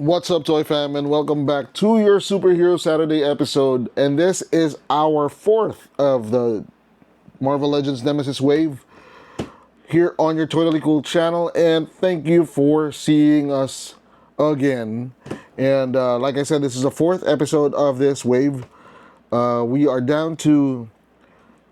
What's up, Toy Fam, and welcome back to your Superhero Saturday episode. And this is our fourth of the Marvel Legends Nemesis wave here on your Totally Cool channel. And thank you for seeing us again. And like I said, this is the fourth episode of this wave. We are down to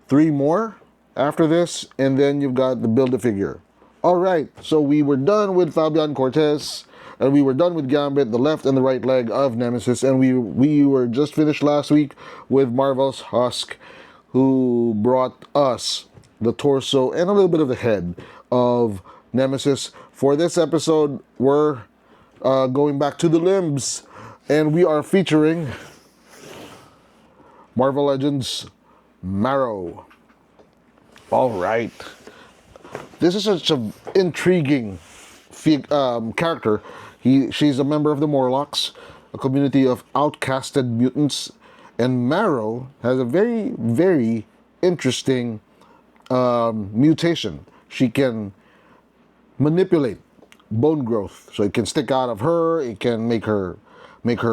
3 more after this, and then you've got the Build-A-Figure. All right, so we were done with Fabian Cortez. And we were done with Gambit, the left and the right leg of Nemesis. And we were just finished last week with Marvel's Husk, who brought us the torso and a little bit of the head of Nemesis. For this episode, we're going back to the limbs. And we are featuring Marvel Legends Marrow. All right. This is such an intriguing character. She's a member of the Morlocks, a community of outcasted mutants, and Marrow has a very, very interesting mutation. She can manipulate bone growth, so it can stick out of her. It can make her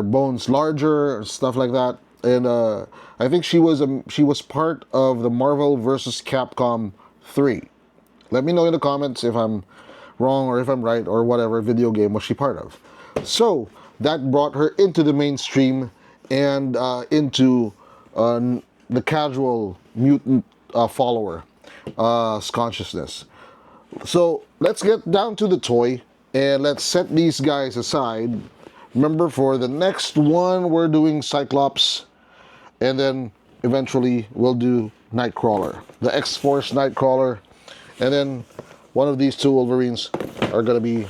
bones larger, stuff like that. And I think she was part of the Marvel vs. Capcom 3. Let me know in the comments if I'm wrong or if I'm right, or whatever video game was she part of. So that brought her into the mainstream and into the casual mutant follower consciousness. So let's get down to the toy and let's set these guys aside. Remember, for the next one we're doing Cyclops, and then eventually we'll do Nightcrawler, the X-Force Nightcrawler, and then one of these two Wolverines are going to be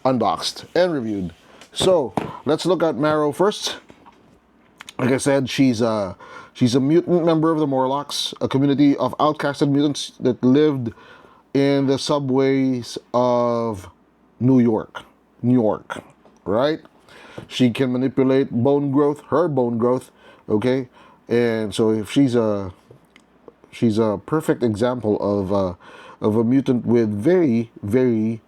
unboxed and reviewed. So let's look at Marrow first. Like I said, she's a mutant member of the Morlocks, a community of outcasted mutants that lived in the subways of New York, right? She can manipulate bone growth, her bone growth, okay? And so if she's a perfect example of a mutant with very, very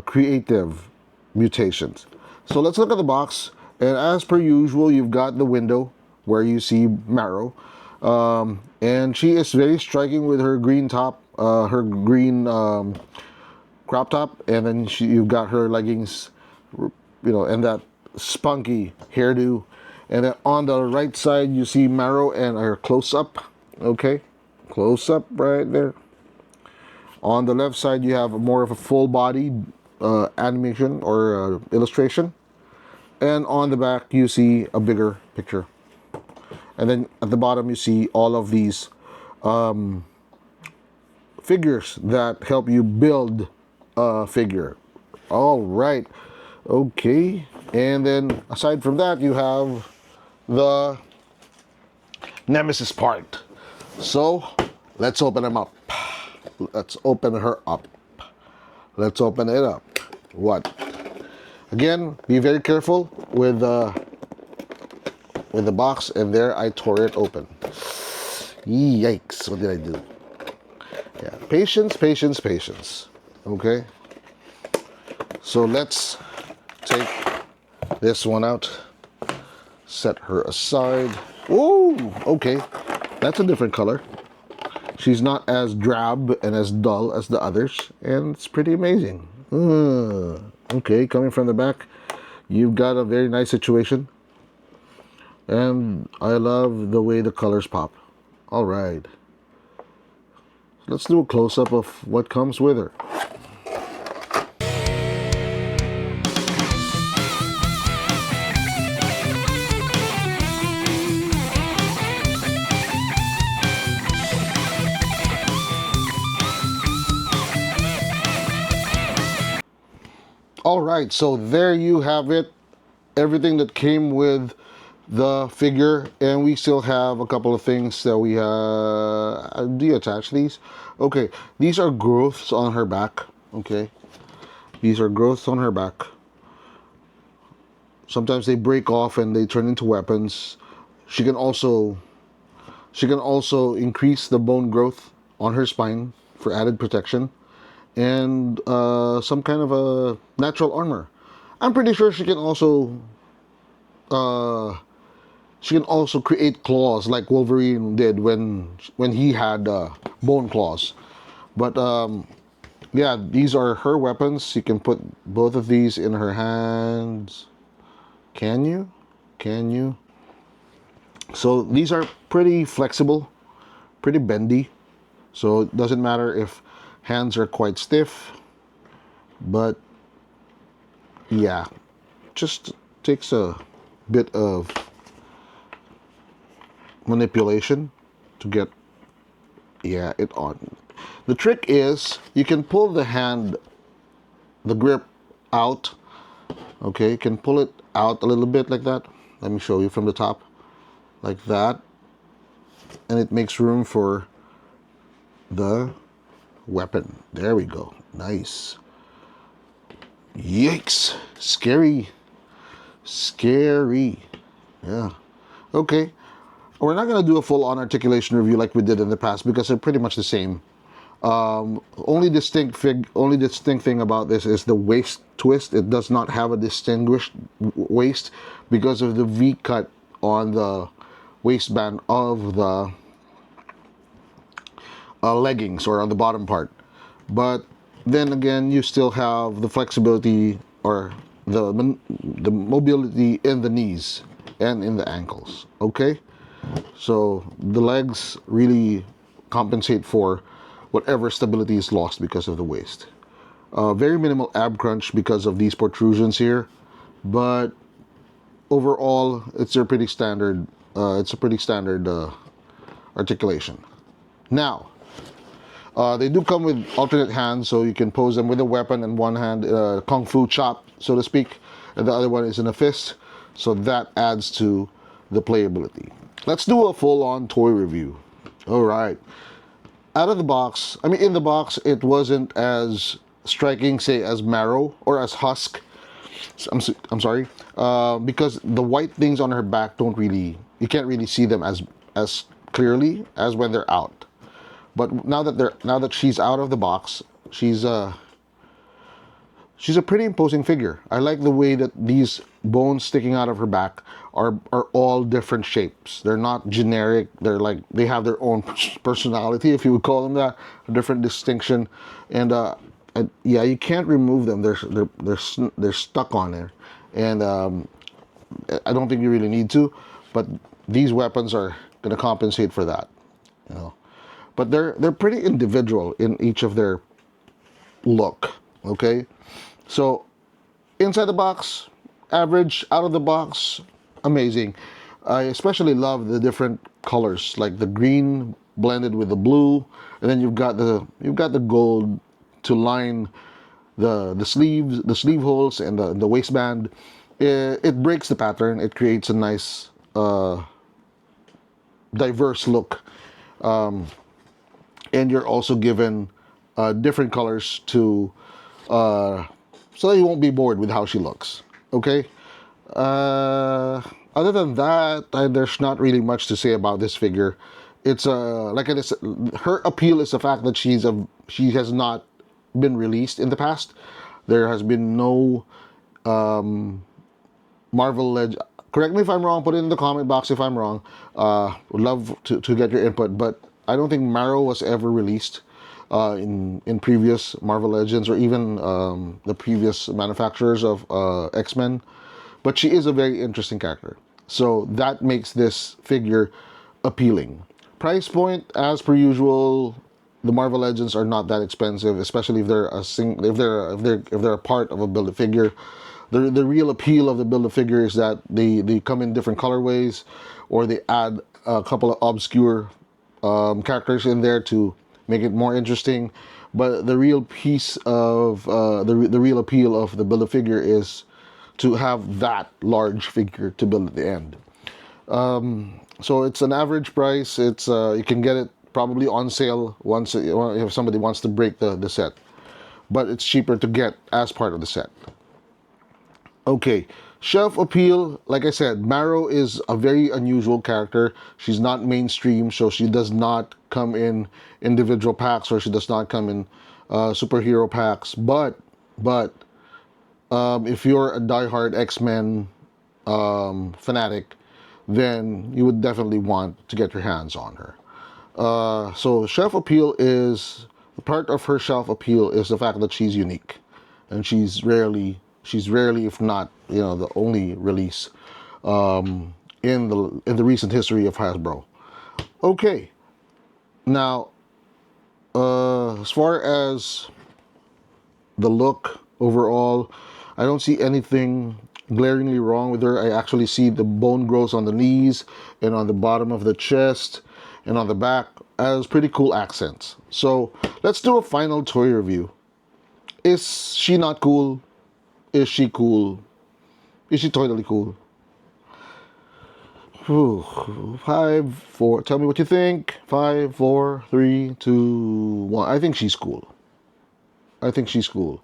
creative mutations. So let's look at the box. And as per usual, you've got the window where you see Marrow. And she is very striking with her green top, her green crop top. And then you've got her leggings, and that spunky hairdo. And then on the right side, you see Marrow and her close-up. Okay, close-up right there. On the left side, you have more of a full-body animation or illustration. And on the back, you see a bigger picture. And then at the bottom, you see all of these figures that help you build a figure. All right. Okay. And then aside from that, you have the Nemesis part. So let's open them up. Let's open her up. Let's open it up. What? Again, be very careful with the box. And there, I tore it open. Yikes! What did I do? Yeah, patience, patience, patience. Okay. So let's take this one out. Set her aside. Ooh, okay. That's a different color. She's not as drab and as dull as the others, and it's pretty amazing. Okay, coming from the back, you've got a very nice situation, and I love the way the colors pop. All right, let's do a close-up of what comes with her. All right, so there you have it. Everything that came with the figure, and we still have a couple of things that we detach these. Okay, these are growths on her back. Okay, these are growths on her back. Sometimes they break off and they turn into weapons. She can also increase the bone growth on her spine for added protection. And some kind of a natural armor. I'm pretty sure uh, she can also create claws like Wolverine did when he had bone claws. But yeah, these are her weapons. You can put both of these in her hands. Can you? Can you? So these are pretty flexible, pretty bendy. So it doesn't matter if hands are quite stiff, but yeah, just takes a bit of manipulation to get it on. The trick is you can pull the grip out. Okay, you can pull it out a little bit like that. Let me show you from the top, like that, and it makes room for the weapon. There we go. Nice. Yikes. Scary. Scary. Yeah. Okay. We're not going to do a full-on articulation review like we did in the past because they're pretty much the same. Only distinct thing about this is the waist twist. It does not have a distinguished waist because of the V cut on the waistband of the leggings or on the bottom part. But then again, you still have the flexibility or the mobility in the knees and in the ankles. Okay, so the legs really compensate for whatever stability is lost because of the waist. Very minimal ab crunch because of these protrusions here, but overall, it's a pretty standard. Articulation. Now, they do come with alternate hands, so you can pose them with a weapon in one hand, kung fu chop, so to speak, and the other one is in a fist. So that adds to the playability. Let's do a full-on toy review. All right. Out of the box, I mean, in the box, it wasn't as striking, say, as Marrow or as Husk. I'm sorry, because the white things on her back you can't really see them as clearly as when they're out. But now that she's out of the box, she's a pretty imposing figure. I like the way that these bones sticking out of her back are all different shapes. They're not generic. They have their own personality, if you would call them that, a different distinction. And yeah, you can't remove them. They're stuck on there, and I don't think you really need to. But these weapons are going to compensate for that, you know. But they're pretty individual in each of their look. Okay, so inside the box, average. Out of the box, amazing. I especially love the different colors, like the green blended with the blue, and then you've got the gold to line the sleeves, the sleeve holes, and the waistband. It breaks the pattern. It creates a nice diverse look. And you're also given different colors to so that you won't be bored with how she looks. Okay. Other than that, there's not really much to say about this figure. It's like it is. Her appeal is the fact that she has not been released in the past. There has been no Marvel Legend. Correct me if I'm wrong. Put it in the comment box if I'm wrong. Would love to get your input, but I don't think Marrow was ever released in previous Marvel Legends or even the previous manufacturers of X-Men. But she is a very interesting character, so that makes this figure appealing. Price point, as per usual, the Marvel Legends are not that expensive, especially if they're a part of a Build-A-Figure. The real appeal of the Build-A-Figure is that they come in different colorways, or they add a couple of obscure characters in there to make it more interesting. But the real piece of the real appeal of the Build-A-Figure is to have that large figure to build at the end. So it's an average price. It's you can get it probably on sale once if somebody wants to break the set, but it's cheaper to get as part of the set. Okay, shelf appeal. Like I said, Marrow is a very unusual character. She's not mainstream, so she does not come in individual packs, or she does not come in superhero packs. But If you're a diehard X-Men fanatic, then you would definitely want to get your hands on her. So shelf appeal is part of her shelf appeal is the fact that she's unique, and she's rarely, if not, the only release in the recent history of Hasbro. Okay, now as far as the look overall, I don't see anything glaringly wrong with her. I actually see the bone growth on the knees and on the bottom of the chest and on the back as pretty cool accents. So let's do a final toy review. Is she not cool? Is she cool? Is she totally cool? Whew. 5, 4. Tell me what you think. 5, 4, 3, 2, 1. I think she's cool. I think she's cool.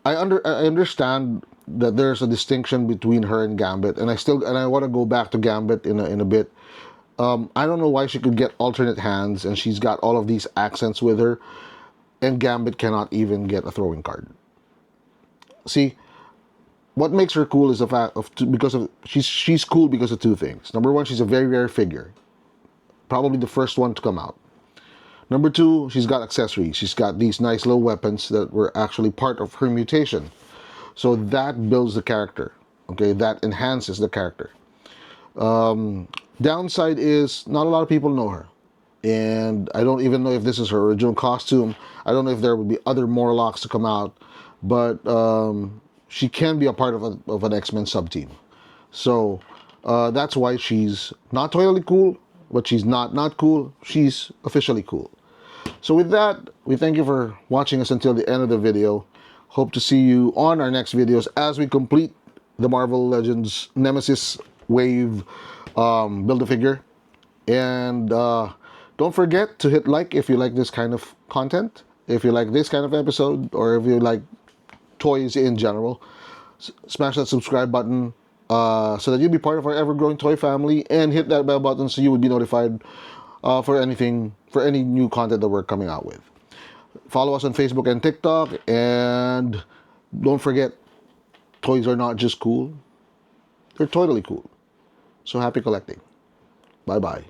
I understand that there's a distinction between her and Gambit, and I want to go back to Gambit in a bit. I don't know why she could get alternate hands, and she's got all of these accents with her, and Gambit cannot even get a throwing card. See, what makes her cool is the fact of because of she's cool because of two things. Number one, she's a very rare figure, probably the first one to come out. Number two, she's got accessories. She's got these nice little weapons that were actually part of her mutation. So that builds the character. Okay, that enhances the character. Downside is not a lot of people know her. And I don't even know if this is her original costume. I don't know if there would be other Morlocks to come out. But she can be a part of an X-Men sub-team. So that's why she's not totally cool, but she's not cool. She's officially cool. So with that, we thank you for watching us until the end of the video. Hope to see you on our next videos as we complete the Marvel Legends Nemesis Wave Build-A-Figure. And don't forget to hit like if you like this kind of content, if you like this kind of episode, or if you like toys in general. Smash that subscribe button so that you'll be part of our ever-growing toy family, and hit that bell button so you would be notified for any new content that we're coming out with. Follow us on Facebook and TikTok, and don't forget, toys are not just cool, they're totally cool. So happy collecting. Bye bye.